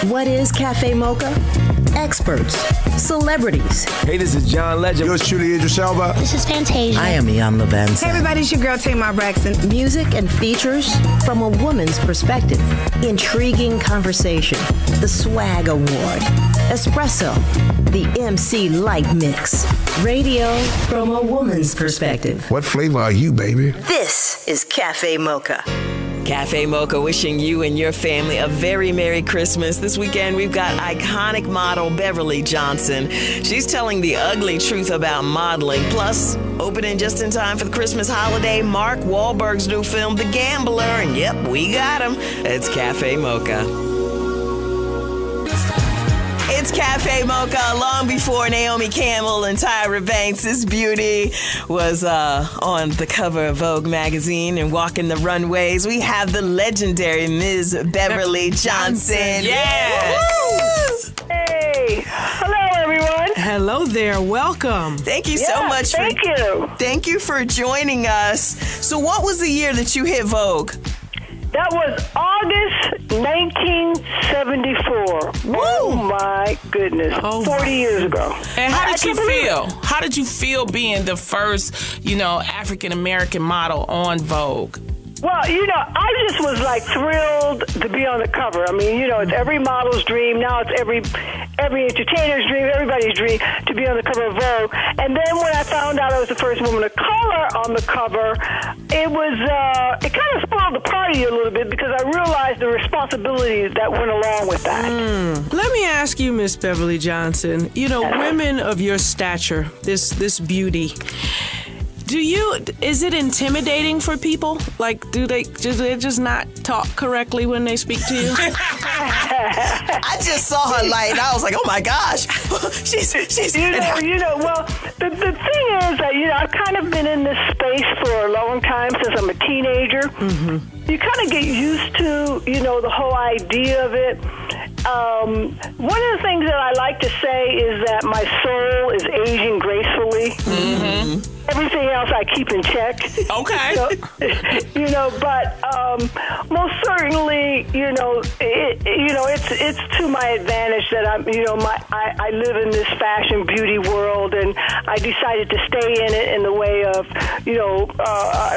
What is Café Mocha? Experts, celebrities. Hey, this is John Legend. Yours truly, Idris Elba. This is Fantasia. I am Ian Levanson. Hey everybody, it's your girl Tamar Braxton. Music and features from a woman's perspective. Intriguing conversation. The Swag Award. Espresso. The MC Light Mix. Radio from a woman's perspective. What flavor are you, baby? This is Café Mocha. Café Mocha wishing you and your family a very Merry Christmas. This weekend, we've got iconic model Beverly Johnson. She's telling the ugly truth about modeling. Plus, opening just in time for the Christmas holiday, Mark Wahlberg's new film, The Gambler. And yep, we got him. It's Café Mocha. It's Café Mocha. Long before Naomi Campbell and Tyra Banks' beauty was on the cover of Vogue magazine and walking the runways, we have the legendary Ms. Beverly Johnson. Yes! Woo! Hey! Hello, everyone. Hello there. Welcome. Thank you so much. Thank you for joining us. So what was the year that you hit Vogue? That was August 1974. Woo! Oh, my goodness. 40 years ago. And how did you feel? How did you feel being the first, African-American model on Vogue? Well, I just was thrilled to be on the cover. I mean, it's every model's dream. Now it's every entertainer's dream, everybody's dream to be on the cover of Vogue. And then when I found out I was the first woman of color on the cover, it kind of spoiled the party a little bit because I realized the responsibilities that went along with that. Let me ask you, Miss Beverly Johnson, women of your stature, this beauty, is it intimidating for people? Do they just not talk correctly when they speak to you? I just saw her light and I was like, oh my gosh. she's well, the thing is that, I've kind of been in this space for a long time since I'm a teenager. Mm-hmm. You kind of get used to, the whole idea of it. One of the things that I like to say is that my soul is aging gracefully. Mm-hmm. Everything else I keep in check. Okay. But most certainly, it's to my advantage that I live in this fashion beauty world, and I decided to stay in it in the way of, an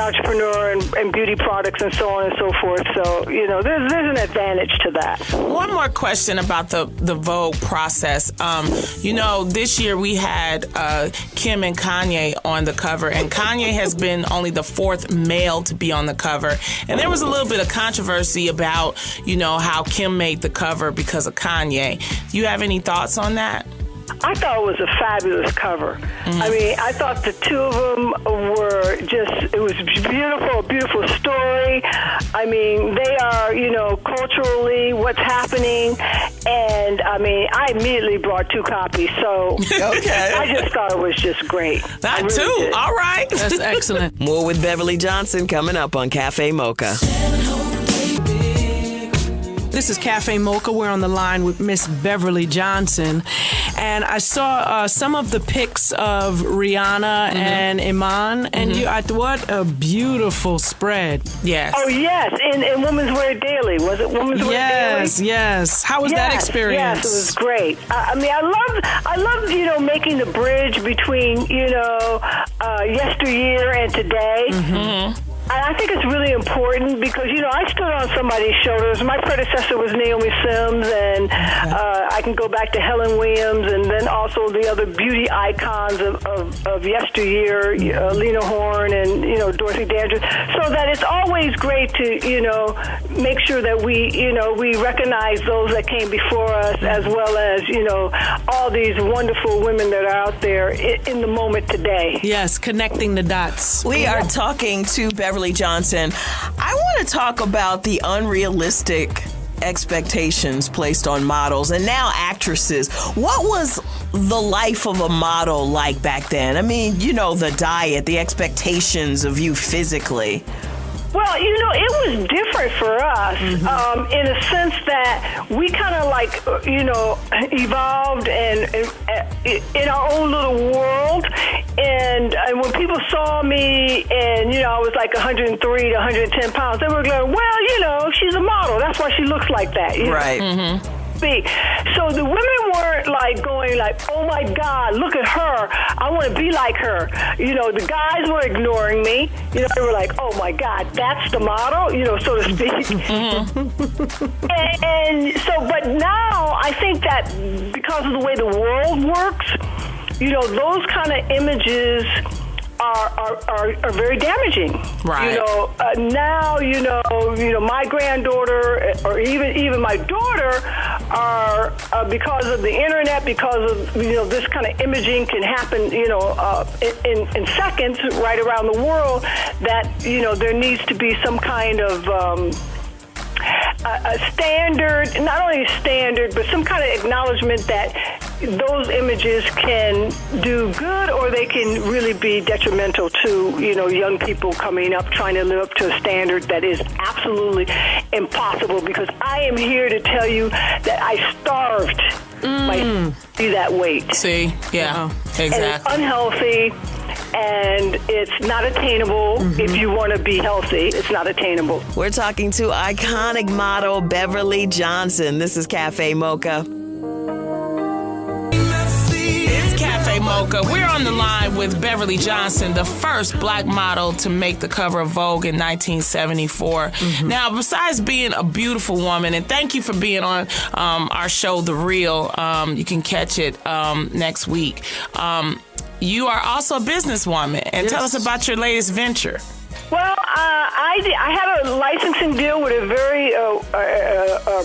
entrepreneur and beauty products and so on and so forth. So, there's an advantage to that. One more question about the Vogue process. This year we had Kim and Kanye on the cover, and Kanye has been only the fourth male to be on the cover. And there was a little bit of controversy about, how Kim made the cover because of Kanye. Do you have any thoughts on that? I thought it was a fabulous cover. Mm-hmm. I mean, I thought the two of them it was beautiful, a beautiful story. I mean, they are, culturally what's happening. And, I immediately brought 2 copies. So okay. I just thought it was just great. That really too. Did. All right. That's excellent. More with Beverly Johnson coming up on Café Mocha. This is Café Mocha. We're on the line with Miss Beverly Johnson. And I saw some of the pics of Rihanna and Iman. And what a beautiful spread. Yes. Oh, yes. In Women's Wear Daily. Was it Women's Wear Daily? Yes. How was that experience? Yes, it was great. I love, making the bridge between, yesteryear and today. Mm-hmm. I think it's really important because, I stood on somebody's shoulders. My predecessor was Naomi Sims, and I can go back to Helen Williams, and then also the other beauty icons of yesteryear, Lena Horne and, Dorothy Dandridge. So that it's always great to, make sure that we recognize those that came before us, as well as, all these wonderful women that are out there in the moment today. Yes, connecting the dots. We are talking to Beverly Johnson. I want to talk about the unrealistic expectations placed on models and now actresses. What was the life of a model like back then? I mean, the diet, the expectations of you physically. Well, it was different for us in a sense that we kind of evolved and in our own little world. And when people saw me and, I was like 103 to 110 pounds, they were going, well, she's a model. That's why she looks like that. Right. Mm-hmm. speak. So the women weren't like going like, oh my God, look at her. I want to be like her. You know, the guys were ignoring me. You know, they were like, oh my God, that's the model, you know, so to speak. and so, but now I think that because of the way the world works, you know, those kind of images are very damaging. Right. You know, now, you know, my granddaughter or even my daughter are because of the internet, because of, you know, this kind of imaging can happen, you know, in seconds right around the world, that, you know, there needs to be some kind of a standard, not only a standard, but some kind of acknowledgement that those images can do good or they can really be detrimental to, you know, young people coming up trying to live up to a standard that is absolutely impossible, because I am here to tell you that I starved by that weight. See? Yeah, exactly. And it's unhealthy. And it's not attainable. If you want to be healthy, it's not attainable. We're talking to iconic model Beverly Johnson. This is Café Mocha. It's Café Mocha. We're on the line with Beverly Johnson, the first black model to make the cover of Vogue in 1974. Now, besides being a beautiful woman, and thank you for being on our show, The Real. You can catch it next week. You are also a businesswoman, and tell us about your latest venture. Well, I had a licensing deal with a very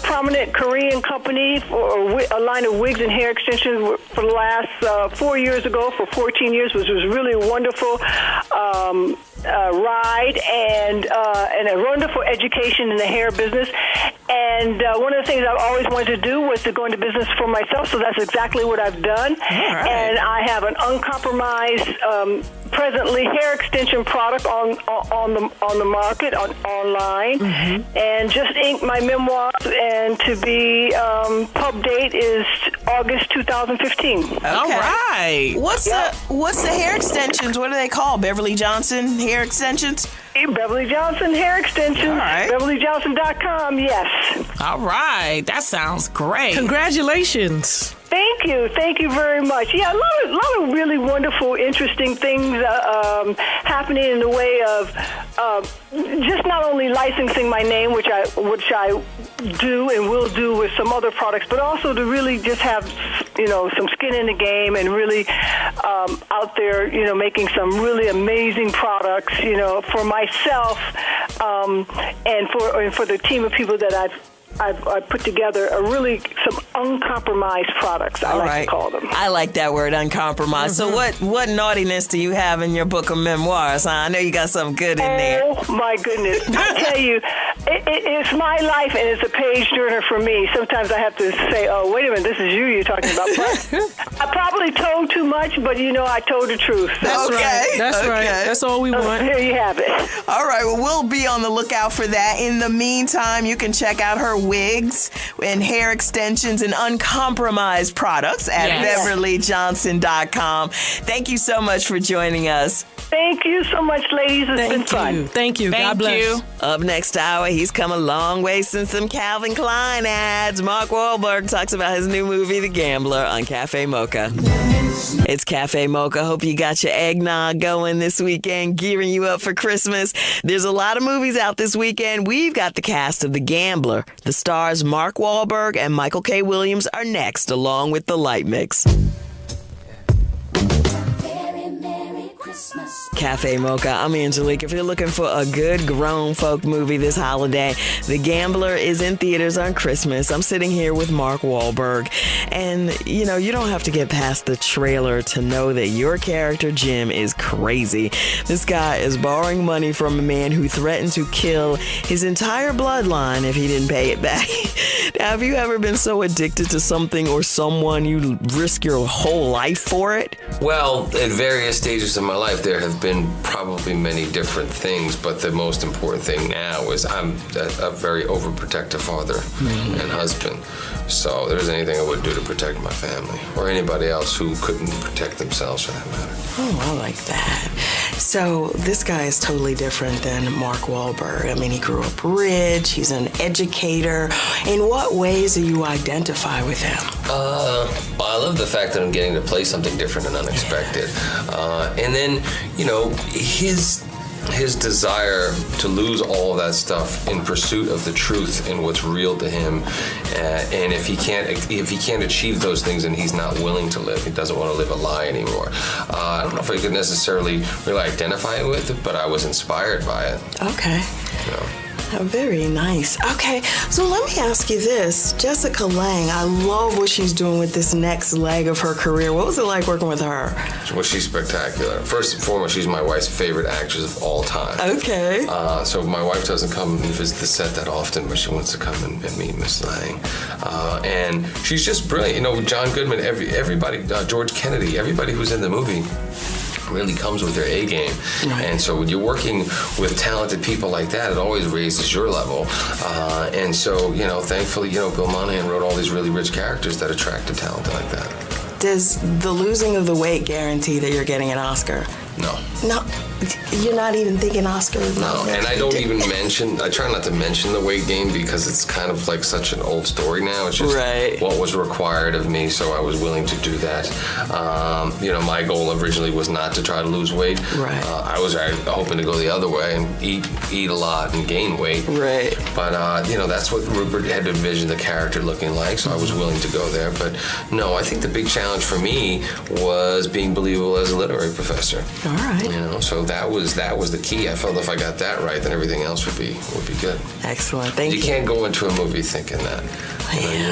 prominent Korean company for a line of wigs and hair extensions for the last 4 years ago, for 14 years, which was really a wonderful ride and a wonderful education in the hair business. And one of the things I've always wanted to do was to go into business for myself, so that's exactly what I've done. Right. And I have an uncompromised, presently hair extension product on the market online, and just inked my memoirs, and to be pub date is August 2015. Okay. All right. What's the hair extensions? What are they called? Beverly Johnson hair extensions? Beverly Johnson hair extensions. All right. BeverlyJohnson.com. Yes. All right. That sounds great. Congratulations. Thank you very much. Yeah, a lot of really wonderful, interesting things happening in the way of just not only licensing my name, which I do and will do with some other products, but also to really just have, you know, some skin in the game and really out there, you know, making some really amazing products, you know, for myself and for the team of people that I've put together some uncompromised products, I like to call them. I like that word, uncompromised. So what naughtiness do you have in your book of memoirs? Huh? I know you got something good in there. Oh, my goodness. I tell you, it's my life, and it's a page turner for me. Sometimes I have to say, oh, wait a minute, this is you're talking about. But I probably told too much, but, you know, I told the truth. That's Okay. right. That's Okay. right. That's all we want. Here you have it. All right, well, we'll be on the lookout for that. In the meantime, you can check out her wigs and hair extensions and uncompromised products at BeverlyJohnson.com. Thank you so much for joining us. Thank you so much, ladies. It's been fun. Thank you. God bless. you. Up next hour, he's come a long way since some Calvin Klein ads. Mark Wahlberg talks about his new movie, The Gambler, on Café Mocha. It's Café Mocha. Hope you got your eggnog going this weekend, gearing you up for Christmas. There's a lot of movies out this weekend. We've got the cast of The Gambler. The stars Mark Wahlberg and Michael K. Williams are next, along with the Light Mix. Café Mocha. I'm Angelique. If you're looking for a good grown folk movie this holiday, The Gambler is in theaters on Christmas. I'm sitting here with Mark Wahlberg. And, you know, you don't have to get past the trailer to know that your character, Jim, is crazy. This guy is borrowing money from a man who threatened to kill his entire bloodline if he didn't pay it back. Now, have you ever been so addicted to something or someone you risk your whole life for it? Well, at various stages of my life, there have been probably many different things, but the most important thing now is I'm a very overprotective father and husband. So there's anything I would do to protect my family or anybody else who couldn't protect themselves for that matter. Oh, I like that. So this guy is totally different than Mark Wahlberg. I mean, he grew up rich. He's an educator. In what ways do you identify with him? I love the fact that I'm getting to play something different and unexpected. And then, his desire to lose all of that stuff in pursuit of the truth and what's real to him, and if he can't achieve those things, then he's not willing to live. He doesn't want to live a lie anymore. I don't know if I could necessarily really identify with it, but I was inspired by it. Okay. Very nice. Okay, so let me ask you this. Jessica Lange, I love what she's doing with this next leg of her career. What was it like working with her? Well, she's spectacular. First and foremost, she's my wife's favorite actress of all time. Okay. So my wife doesn't come and visit the set that often, but she wants to come and meet Miss Lange. And she's just brilliant. John Goodman, everybody, George Kennedy, everybody who's in the movie really comes with their A game. Right. And so when you're working with talented people like that, it always raises your level. And so, thankfully, Bill Monahan wrote all these really rich characters that attracted talent like that. Does the losing of the weight guarantee that you're getting an Oscar? No. No, you're not even thinking Oscar? No, and I don't even I try not to mention the weight gain because it's kind of like such an old story now. It's just what was required of me, so I was willing to do that. My goal originally was not to try to lose weight. Right. I was hoping to go the other way and eat a lot and gain weight. Right. But, that's what Rupert had envisioned the character looking like, so I was willing to go there. But, no, I think the big challenge for me was being believable as a literary professor. All right. So that was the key. I felt if I got that right, then everything else would be good. Excellent. Thank you. You can't go into a movie thinking that.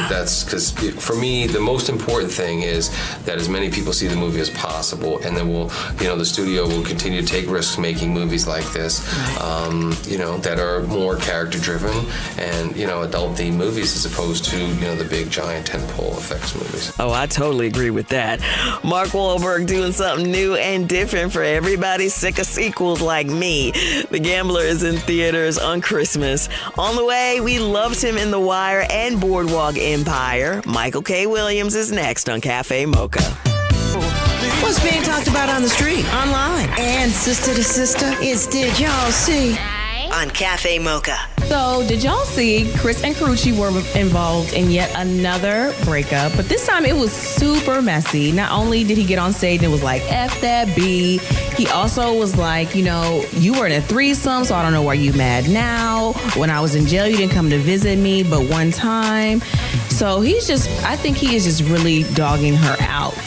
That's because for me, the most important thing is that as many people see the movie as possible, and then the studio will continue to take risks making movies like this, that are more character driven and adult themed movies as opposed to the big giant tentpole effects movies. Oh, I totally agree with that. Mark Wahlberg doing something new and different for everybody sick of sequels like me. The Gambler is in theaters on Christmas. On the way, we loved him in The Wire and Boardwalk Empire. Michael K. Williams is next on Café Mocha. What's being talked about on the street, online, and sister to sister? It's Did Y'all See? On Café Mocha. So, did y'all see Chris and Carucci were involved in yet another breakup, but this time it was super messy. Not only did he get on stage and was like, F that B, he also was like, you were in a threesome, so I don't know why you mad now. When I was in jail, you didn't come to visit me but one time. So I think he is just really dogging her out.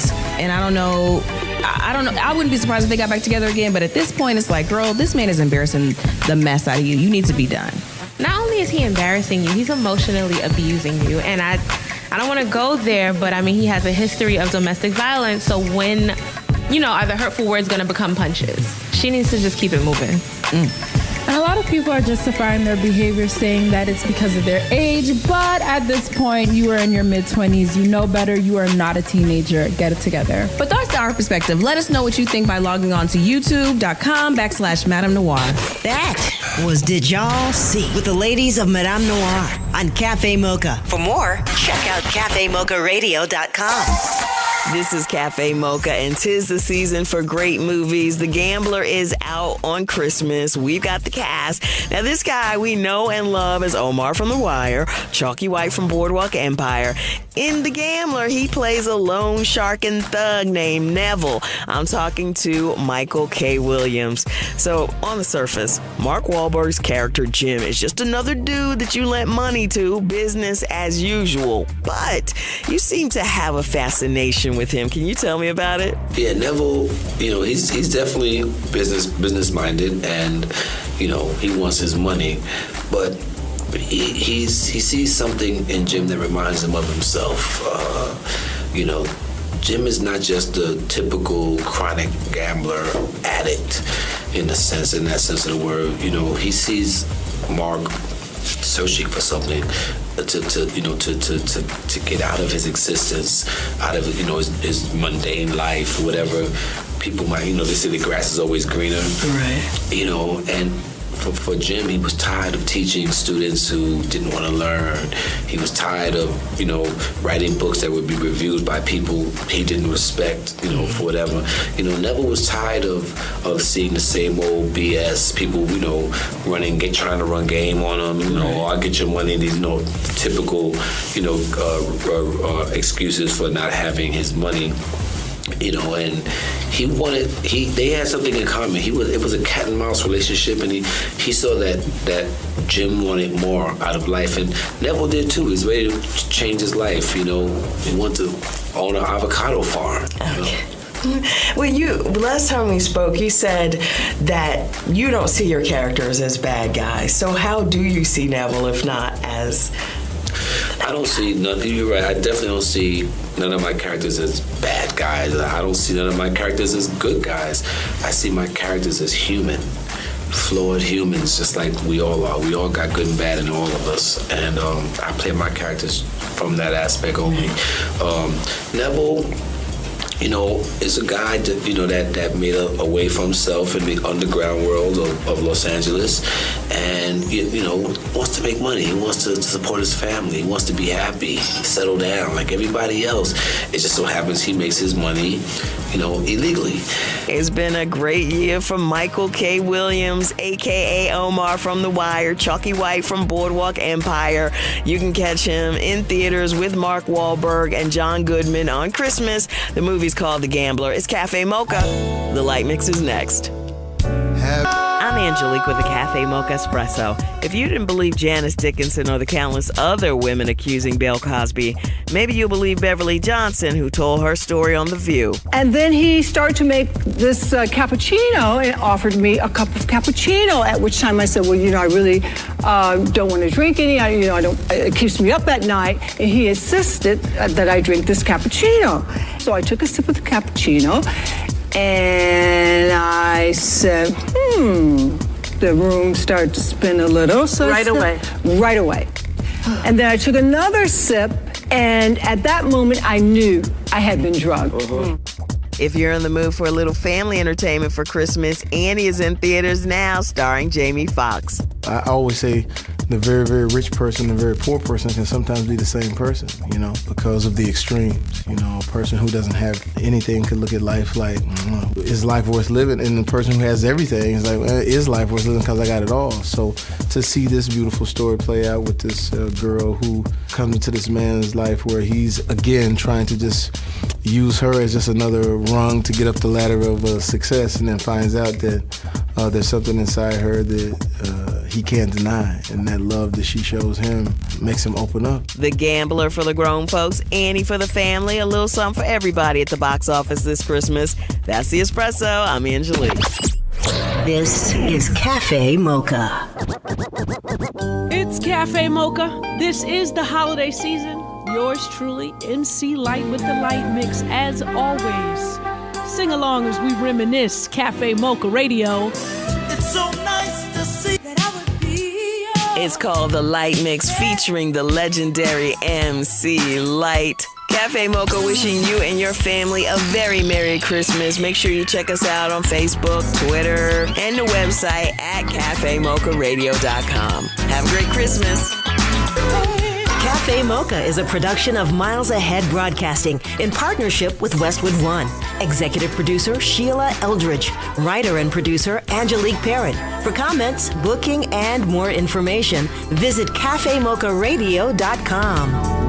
And I don't know, I wouldn't be surprised if they got back together again, but at this point, it's like, girl, this man is embarrassing the mess out of you. You need to be done. Not only is he embarrassing you, he's emotionally abusing you. And I don't want to go there, but I mean, he has a history of domestic violence. So when, are the hurtful words going to become punches? She needs to just keep it moving. And a lot of people are justifying their behavior, saying that it's because of their age. But at this point, you are in your mid-20s. You know better. You are not a teenager. Get it together. But that's our perspective. Let us know what you think by logging on to youtube.com/Madame Noir. That was Did Y'all See? With the ladies of Madame Noir on Café Mocha. For more, check out CaféMochaRadio.com. This is Café Mocha, and 'tis the season for great movies. The Gambler is out on Christmas. We've got the cast. Now, this guy we know and love as Omar from The Wire, Chalky White from Boardwalk Empire. In The Gambler, he plays a loan sharking thug named Neville. I'm talking to Michael K. Williams. So, on the surface, Mark Wahlberg's character Jim is just another dude that you lent money to, business as usual. But you seem to have a fascination with him. Can you tell me about it? Yeah, Neville, he's definitely business minded, and he wants his money, but he sees something in Jim that reminds him of himself. Jim is not just the typical chronic gambler addict in that sense of the word. He sees Mark searching for something to get out of his existence, out of his mundane life, whatever people might they say the grass is always greener, right? And for Jim, he was tired of teaching students who didn't want to learn. He was tired of, writing books that would be reviewed by people he didn't respect, for whatever. Neville was tired of seeing the same old BS, people, trying to run game on him, I'll get your money, these, typical, excuses for not having his money. And they had something in common. It was a cat and mouse relationship, and he saw that Jim wanted more out of life, and Neville did too. He's ready to change his life. He wanted to own an avocado farm. Okay. Well, last time we spoke, you said that you don't see your characters as bad guys. So how do you see Neville, if not as? I don't see none. You're right. I definitely don't see none of my characters as bad guys. I don't see none of my characters as good guys. I see my characters as human, flawed humans, just like we all are. We all got good and bad in all of us, and I play my characters from that aspect only. Neville, is a guy that, that made a way for himself in the underground world of Los Angeles, and wants to make money. He wants to support his family. He wants to be happy, settle down like everybody else. It just so happens he makes his money, illegally. It's been a great year for Michael K. Williams, a.k.a. Omar from The Wire, Chalky White from Boardwalk Empire. You can catch him in theaters with Mark Wahlberg and John Goodman on Christmas. The movie's called The Gambler. It's Café Mocha. The Light Mix is next. I'm Angelique with the Café Mocha Espresso. If you didn't believe Janice Dickinson or the countless other women accusing Bill Cosby, maybe you'll believe Beverly Johnson, who told her story on The View. And then he started to make this cappuccino and offered me a cup of cappuccino, at which time I said, well, I really don't want to drink any. It keeps me up at night. And he insisted that I drink this cappuccino. So I took a sip of the cappuccino, and I said, the room started to spin a little. So Right away. And then I took another sip, and at that moment, I knew I had been drugged. If you're in the mood for a little family entertainment for Christmas, Annie is in theaters now, starring Jamie Foxx. I always say the very, very rich person and the very poor person can sometimes be the same person, because of the extremes. A person who doesn't have anything could look at life like, is life worth living? And the person who has everything is like, is life worth living because I got it all? So to see this beautiful story play out with this girl who comes into this man's life where he's, again, trying to just use her as just another rung to get up the ladder of success, and then finds out that there's something inside her that he can't deny, and that love that she shows him makes him open up. The Gambler for the grown folks, Annie for the family, a little something for everybody at the box office this Christmas. That's the Espresso. I'm Angelique. This is Café Mocha. It's Café Mocha. This is the holiday season. Yours truly, MC Light with the Light Mix, as always. Sing along as we reminisce. Café Mocha Radio. It's so nice to see that I would be yours. It's called The Light Mix, featuring the legendary MC Light. Café Mocha wishing you and your family a very Merry Christmas. Make sure you check us out on Facebook, Twitter, and the website at cafemocharadio.com. Have a great Christmas. Café Mocha is a production of Miles Ahead Broadcasting in partnership with Westwood One. Executive producer Sheila Eldridge. Writer and producer Angelique Perrin. For comments, booking, and more information, visit cafemocharadio.com.